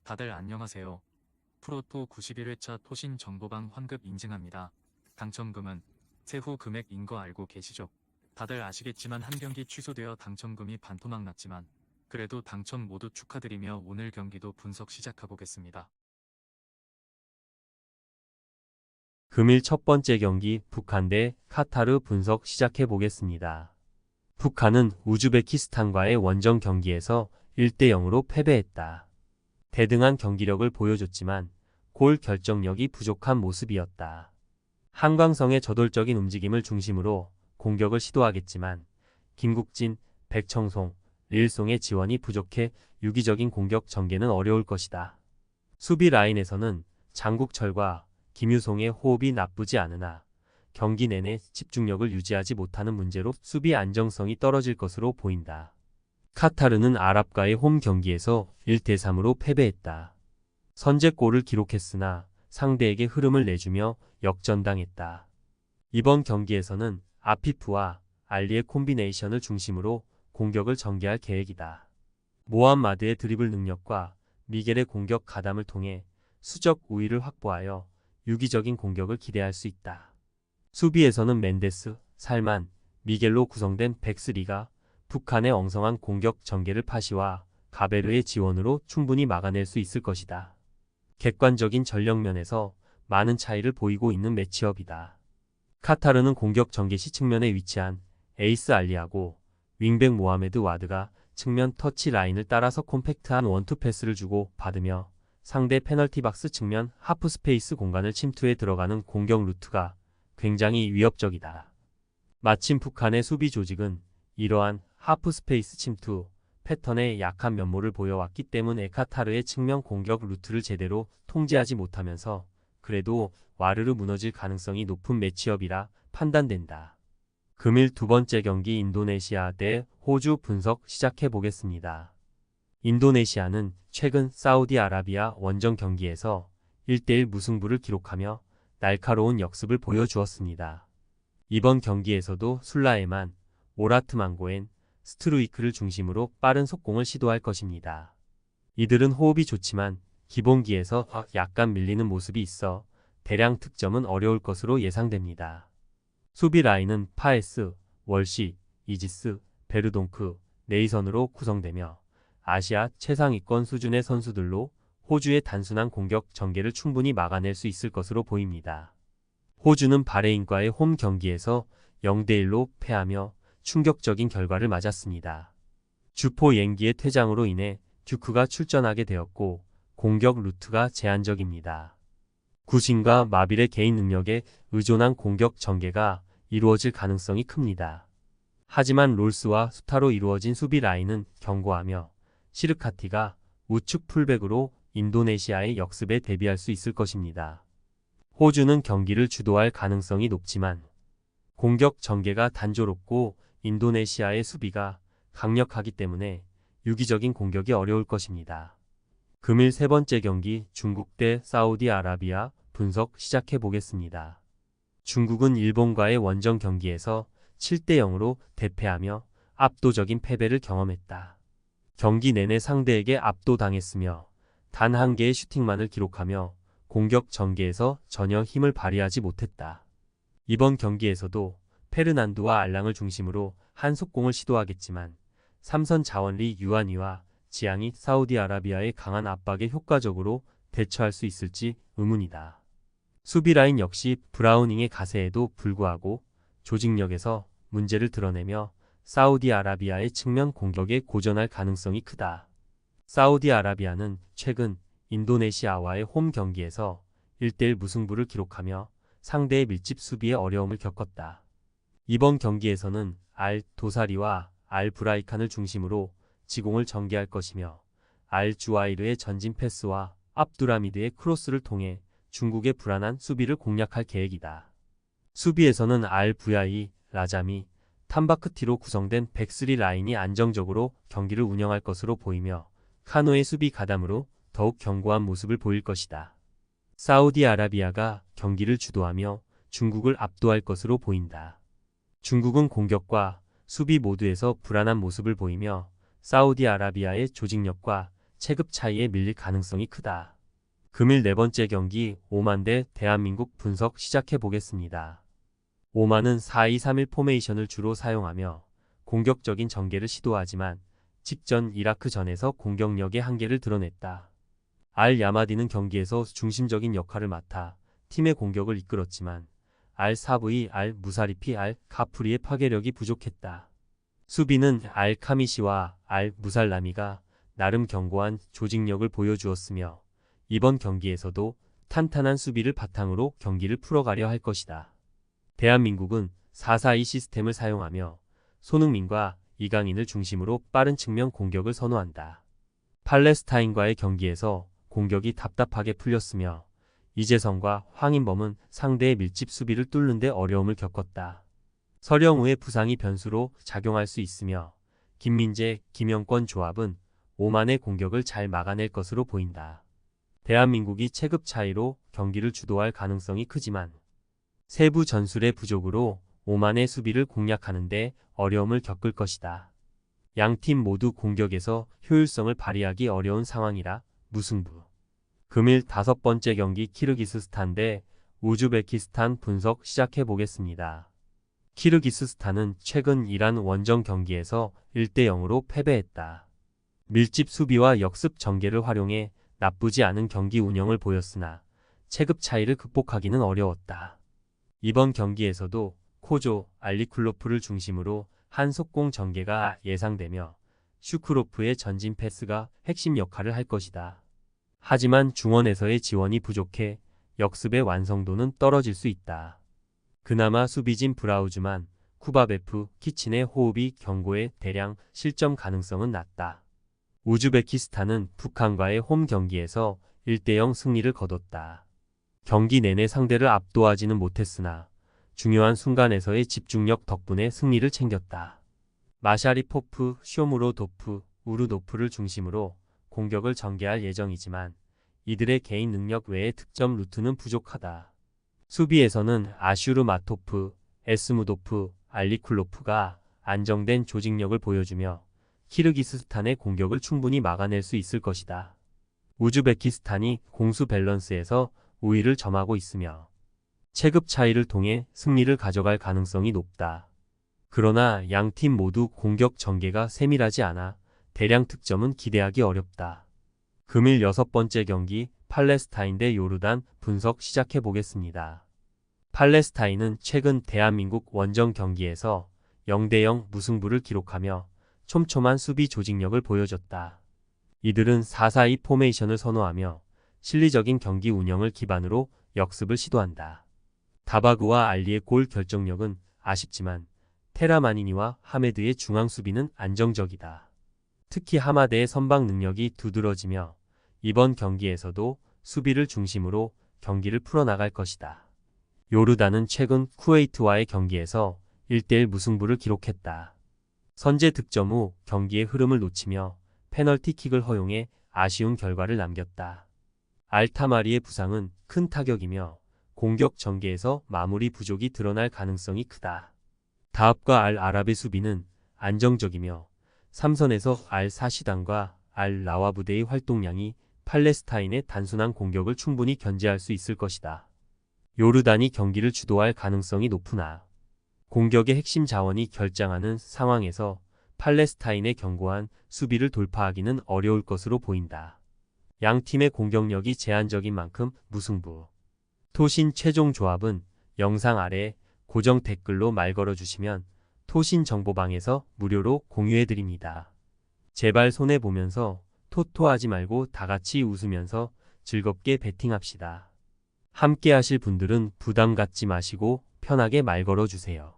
다들 안녕하세요. 프로토 91회차 토신 정보방 환급 인증합니다. 당첨금은 세후 금액인 거 알고 계시죠? 다들 아시겠지만 한 경기 취소되어 당첨금이 반토막 났지만 그래도 당첨 모두 축하드리며 오늘 경기도 분석 시작해보겠습니다. 금일 첫 번째 경기 북한 대 카타르 분석 시작해 보겠습니다. 북한은 우즈베키스탄과의 원정 경기에서 1대 0으로 패배했다. 대등한 경기력을 보여줬지만 골 결정력이 부족한 모습이었다. 한광성의 저돌적인 움직임을 중심으로 공격을 시도하겠지만 김국진, 백청송, 릴송의 지원이 부족해 유기적인 공격 전개는 어려울 것이다. 수비 라인에서는 장국철과 김유송의 호흡이 나쁘지 않으나 경기 내내 집중력을 유지하지 못하는 문제로 수비 안정성이 떨어질 것으로 보인다. 카타르는 아랍과의 홈 경기에서 1대 3으로 패배했다. 선제골을 기록했으나 상대에게 흐름을 내주며 역전당했다. 이번 경기에서는 아피프와 알리의 콤비네이션을 중심으로 공격을 전개할 계획이다. 모함마드의 드리블 능력과 미겔의 공격 가담을 통해 수적 우위를 확보하여 유기적인 공격을 기대할 수 있다. 수비에서는 멘데스, 살만, 미겔로 구성된 백스리가 북한의 엉성한 공격 전개를 파시와 가베르의 지원으로 충분히 막아낼 수 있을 것이다. 객관적인 전력면에서 많은 차이를 보이고 있는 매치업이다. 카타르는 공격 전개 시 측면에 위치한 에이스 알리하고 윙백 모하메드 와드가 측면 터치 라인을 따라서 콤팩트한 원투 패스를 주고 받으며 상대 페널티 박스 측면 하프 스페이스 공간을 침투해 들어가는 공격 루트가 굉장히 위협적이다. 마침 북한의 수비 조직은 이러한 하프 스페이스 침투 패턴에 약한 면모를 보여왔기 때문에 카타르의 측면 공격 루트를 제대로 통제하지 못하면서 그래도 와르르 무너질 가능성이 높은 매치업이라 판단된다. 금일 두 번째 경기 인도네시아 대 호주 분석 시작해 보겠습니다. 인도네시아는 최근 사우디아라비아 원정 경기에서 1대1 무승부를 기록하며 날카로운 역습을 보여주었습니다. 이번 경기에서도 술라에만, 오라트망고엔, 스트루이크를 중심으로 빠른 속공을 시도할 것입니다. 이들은 호흡이 좋지만 기본기에서 약간 밀리는 모습이 있어 대량 득점은 어려울 것으로 예상됩니다. 수비 라인은 파에스, 월시, 이지스, 베르동크, 네이선으로 구성되며 아시아 최상위권 수준의 선수들로 호주의 단순한 공격 전개를 충분히 막아낼 수 있을 것으로 보입니다. 호주는 바레인과의 홈 경기에서 0대1로 패하며 충격적인 결과를 맞았습니다. 주포 옌기의 퇴장으로 인해 듀크가 출전하게 되었고 공격 루트가 제한적입니다. 구신과 마빌의 개인 능력에 의존한 공격 전개가 이루어질 가능성이 큽니다. 하지만 롤스와 수타로 이루어진 수비 라인은 견고하며 시르카티가 우측 풀백으로 인도네시아의 역습에 대비할 수 있을 것입니다. 호주는 경기를 주도할 가능성이 높지만 공격 전개가 단조롭고 인도네시아의 수비가 강력하기 때문에 유기적인 공격이 어려울 것입니다. 금일 세 번째 경기 중국 대 사우디아라비아 분석 시작해 보겠습니다. 중국은 일본과의 원정 경기에서 7대 0으로 대패하며 압도적인 패배를 경험했다. 경기 내내 상대에게 압도당했으며 단 한 개의 슈팅만을 기록하며 공격 전개에서 전혀 힘을 발휘하지 못했다. 이번 경기에서도 페르난두와 알랑을 중심으로 한 속공을 시도하겠지만 삼선 자원리 유한이와 지앙이 사우디아라비아의 강한 압박에 효과적으로 대처할 수 있을지 의문이다. 수비 라인 역시 브라우닝의 가세에도 불구하고 조직력에서 문제를 드러내며 사우디아라비아의 측면 공격에 고전할 가능성이 크다. 사우디아라비아는 최근 인도네시아와의 홈 경기에서 1대1 무승부를 기록하며 상대의 밀집 수비에 어려움을 겪었다. 이번 경기에서는 알 도사리와 알 브라이칸을 중심으로 지공을 전개할 것이며 알 주아이르의 전진 패스와 압두라미드의 크로스를 통해 중국의 불안한 수비를 공략할 계획이다. 수비에서는 알 부야이, 라자미, 탐바크티로 구성된 백스리 라인이 안정적으로 경기를 운영할 것으로 보이며 카노의 수비 가담으로 더욱 견고한 모습을 보일 것이다. 사우디아라비아가 경기를 주도하며 중국을 압도할 것으로 보인다. 중국은 공격과 수비 모두에서 불안한 모습을 보이며 사우디아라비아의 조직력과 체급 차이에 밀릴 가능성이 크다. 금일 네 번째 경기 오만 대 대한민국 분석 시작해 보겠습니다. 오만은 4-2-3-1 포메이션을 주로 사용하며 공격적인 전개를 시도하지만 직전 이라크전에서 공격력의 한계를 드러냈다. 알 야마디는 경기에서 중심적인 역할을 맡아 팀의 공격을 이끌었지만 알 사브이, 알 무사리피, 알 가프리의 파괴력이 부족했다. 수비는 알 카미시와 알 무살라미가 나름 견고한 조직력을 보여주었으며 이번 경기에서도 탄탄한 수비를 바탕으로 경기를 풀어가려 할 것이다. 대한민국은 4-4-2 시스템을 사용하며 손흥민과 이강인을 중심으로 빠른 측면 공격을 선호한다. 팔레스타인과의 경기에서 공격이 답답하게 풀렸으며 이재성과 황인범은 상대의 밀집 수비를 뚫는 데 어려움을 겪었다. 서령우의 부상이 변수로 작용할 수 있으며 김민재, 김영권 조합은 오만의 공격을 잘 막아낼 것으로 보인다. 대한민국이 체급 차이로 경기를 주도할 가능성이 크지만 세부 전술의 부족으로 오만의 수비를 공략하는 데 어려움을 겪을 것이다. 양팀 모두 공격에서 효율성을 발휘하기 어려운 상황이라 무승부. 금일 5번째 경기 키르기스스탄 대 우즈베키스탄 분석 시작해 보겠습니다. 키르기스스탄은 최근 이란 원정 경기에서 1-0으로 패배했다. 밀집 수비와 역습 전개를 활용해 나쁘지 않은 경기 운영을 보였으나 체급 차이를 극복하기는 어려웠다. 이번 경기에서도 코조, 알리쿨로프를 중심으로 한 속공 전개가 예상되며 슈크로프의 전진 패스가 핵심 역할을 할 것이다. 하지만 중원에서의 지원이 부족해 역습의 완성도는 떨어질 수 있다. 그나마 수비진 브라우즈만, 쿠바베프, 키친의 호흡이 견고해 대량 실점 가능성은 낮다. 우즈베키스탄은 북한과의 홈 경기에서 1-0 승리를 거뒀다. 경기 내내 상대를 압도하지는 못했으나 중요한 순간에서의 집중력 덕분에 승리를 챙겼다. 마샤리포프, 쇼무로도프, 우르도프를 중심으로 공격을 전개할 예정이지만 이들의 개인 능력 외에 득점 루트는 부족하다. 수비에서는 아슈르마토프, 에스무도프, 알리쿨로프가 안정된 조직력을 보여주며 키르기스스탄의 공격을 충분히 막아낼 수 있을 것이다. 우즈베키스탄이 공수 밸런스에서 우위를 점하고 있으며 체급 차이를 통해 승리를 가져갈 가능성이 높다. 그러나 양팀 모두 공격 전개가 세밀하지 않아 대량 득점은 기대하기 어렵다. 금일 6번째 경기 팔레스타인 대 요르단 분석 시작해 보겠습니다. 팔레스타인은 최근 대한민국 원정 경기에서 0-0 무승부를 기록하며 촘촘한 수비 조직력을 보여줬다. 이들은 4-4-2 포메이션을 선호하며 실리적인 경기 운영을 기반으로 역습을 시도한다. 다바그와 알리의 골 결정력은 아쉽지만 테라마니니와 하메드의 중앙 수비는 안정적이다. 특히 하마드의 선방 능력이 두드러지며 이번 경기에서도 수비를 중심으로 경기를 풀어나갈 것이다. 요르단은 최근 쿠웨이트와의 경기에서 1-1 무승부를 기록했다. 선제 득점 후 경기의 흐름을 놓치며 페널티킥을 허용해 아쉬운 결과를 남겼다. 알타마리의 부상은 큰 타격이며 공격 전개에서 마무리 부족이 드러날 가능성이 크다. 다합과 알 아랍의 수비는 안정적이며 3선에서 알 사시단과 알 라와 부대의 활동량이 팔레스타인의 단순한 공격을 충분히 견제할 수 있을 것이다. 요르단이 경기를 주도할 가능성이 높으나 공격의 핵심 자원이 결장하는 상황에서 팔레스타인의 견고한 수비를 돌파하기는 어려울 것으로 보인다. 양 팀의 공격력이 제한적인 만큼 무승부. 토신 최종 조합은 영상 아래 고정 댓글로 말 걸어주시면 토신 정보방에서 무료로 공유해드립니다. 제발 손해보면서 토토하지 말고 다같이 웃으면서 즐겁게 베팅합시다. 함께 하실 분들은 부담 갖지 마시고 편하게 말 걸어주세요.